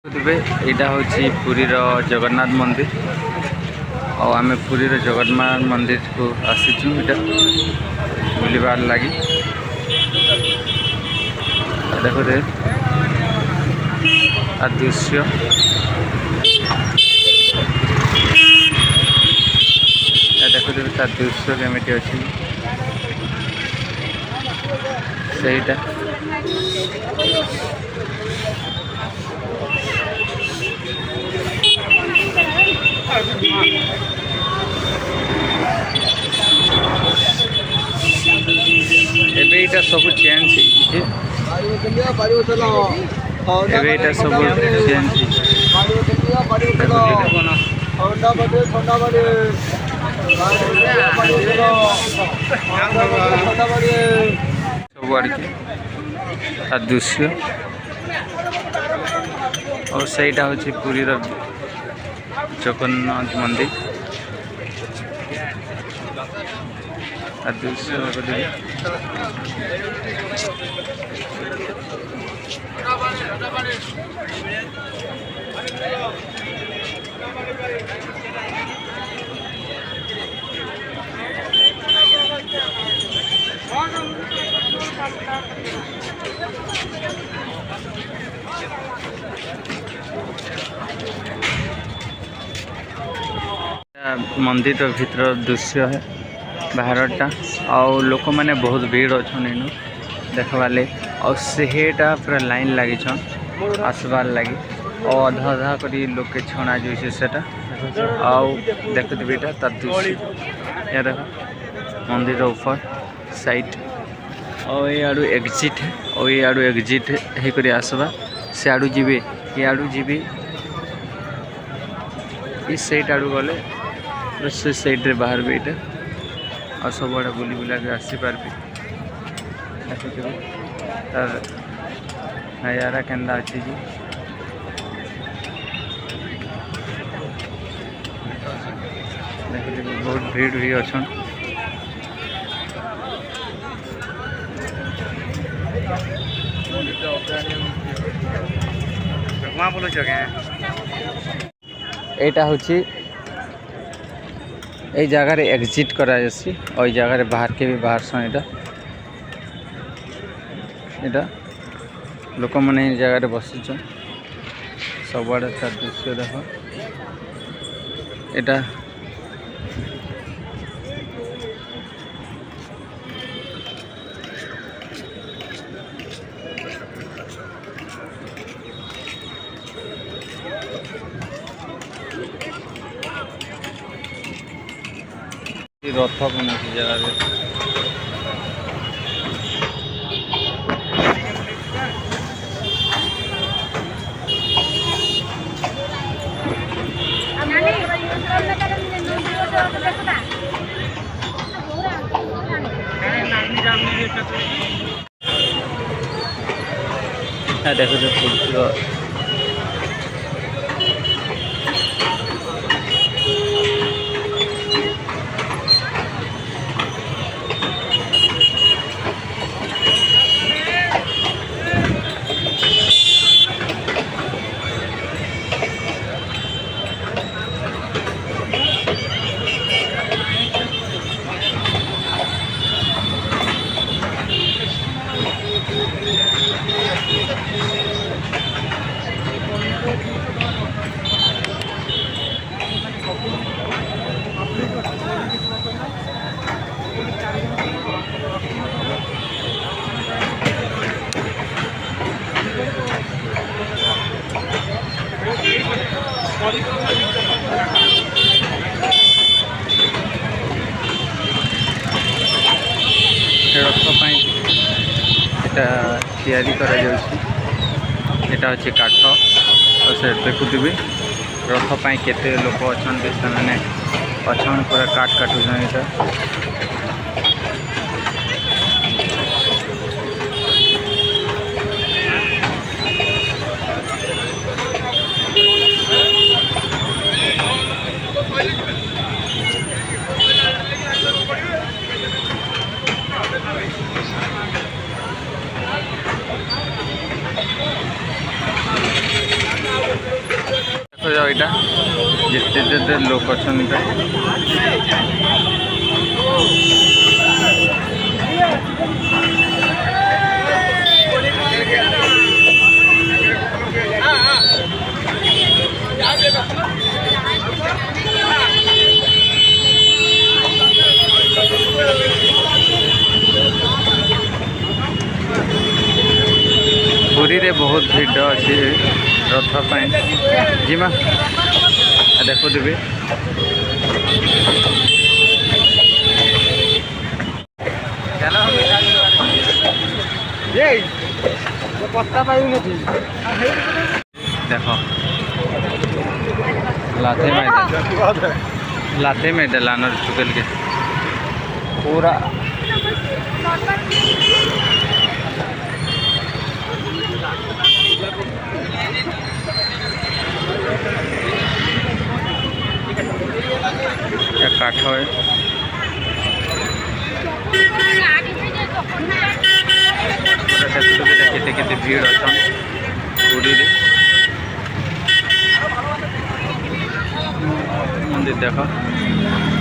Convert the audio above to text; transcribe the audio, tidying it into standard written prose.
यहाँ हूँ पुरीर जगन्नाथ मंदिर और आम पुरीर जगन्नाथ मंदिर को आसीचु बुलवार लगी देखो दृश्य देखो दृश्य केमिटी अच्छी सहीटा एबे इटा सब चेंज एबे इटा सब चेंज सब दृश्य और सहीटा हूँ पुरीर जगन्नाथ मंदिर दृश्य मंदिर भीतर दृश्य है बाहरटा और लोक मैंने बहुत भीड़ अच्छा देखवाले और सेटा पूरा लाइन लगी आसबार लगी और अधा अधा कर लोग के छणा जोटा आउ देखते बेटा तर दृश्य या देख मंदिर ऊपर साइड और ये आड़ू एग्जिट है और ये आड़ू एग्जिट होकर आसबा से आड़ू जीवे ये आड़ू जीवे इस साइड आड़ू गले से साइड रे बाहर भी इटा और सब आड़े बुली बुला के आसी पार्बे तार नजारा केन्दा अच्छी जी देखिए बहुत भीड़ भी अच्छा एटा हूँ ये जगार एग्जिट करा और जगार बाहर के भी बाहर सन यहाँ लोक मैंने जगार बसी सब आड़े तार दृश्य देख यहाँ रथ बना जगह देखो रथपाई तैयारी करा यहाँ अच्छे काठ और से देखुबी रथपाई केते लोक अच्छा से पूरा काठ काटुन यहाँ यहाँ जिते लोक अच्छा पुरी रे बहुत भीड़ अच्छी रथ जीमा देखो देवी देखो लाते में दलानर चुकल के पूरा काठ है केते भीड़ अच्छा पुरी मंदिर देख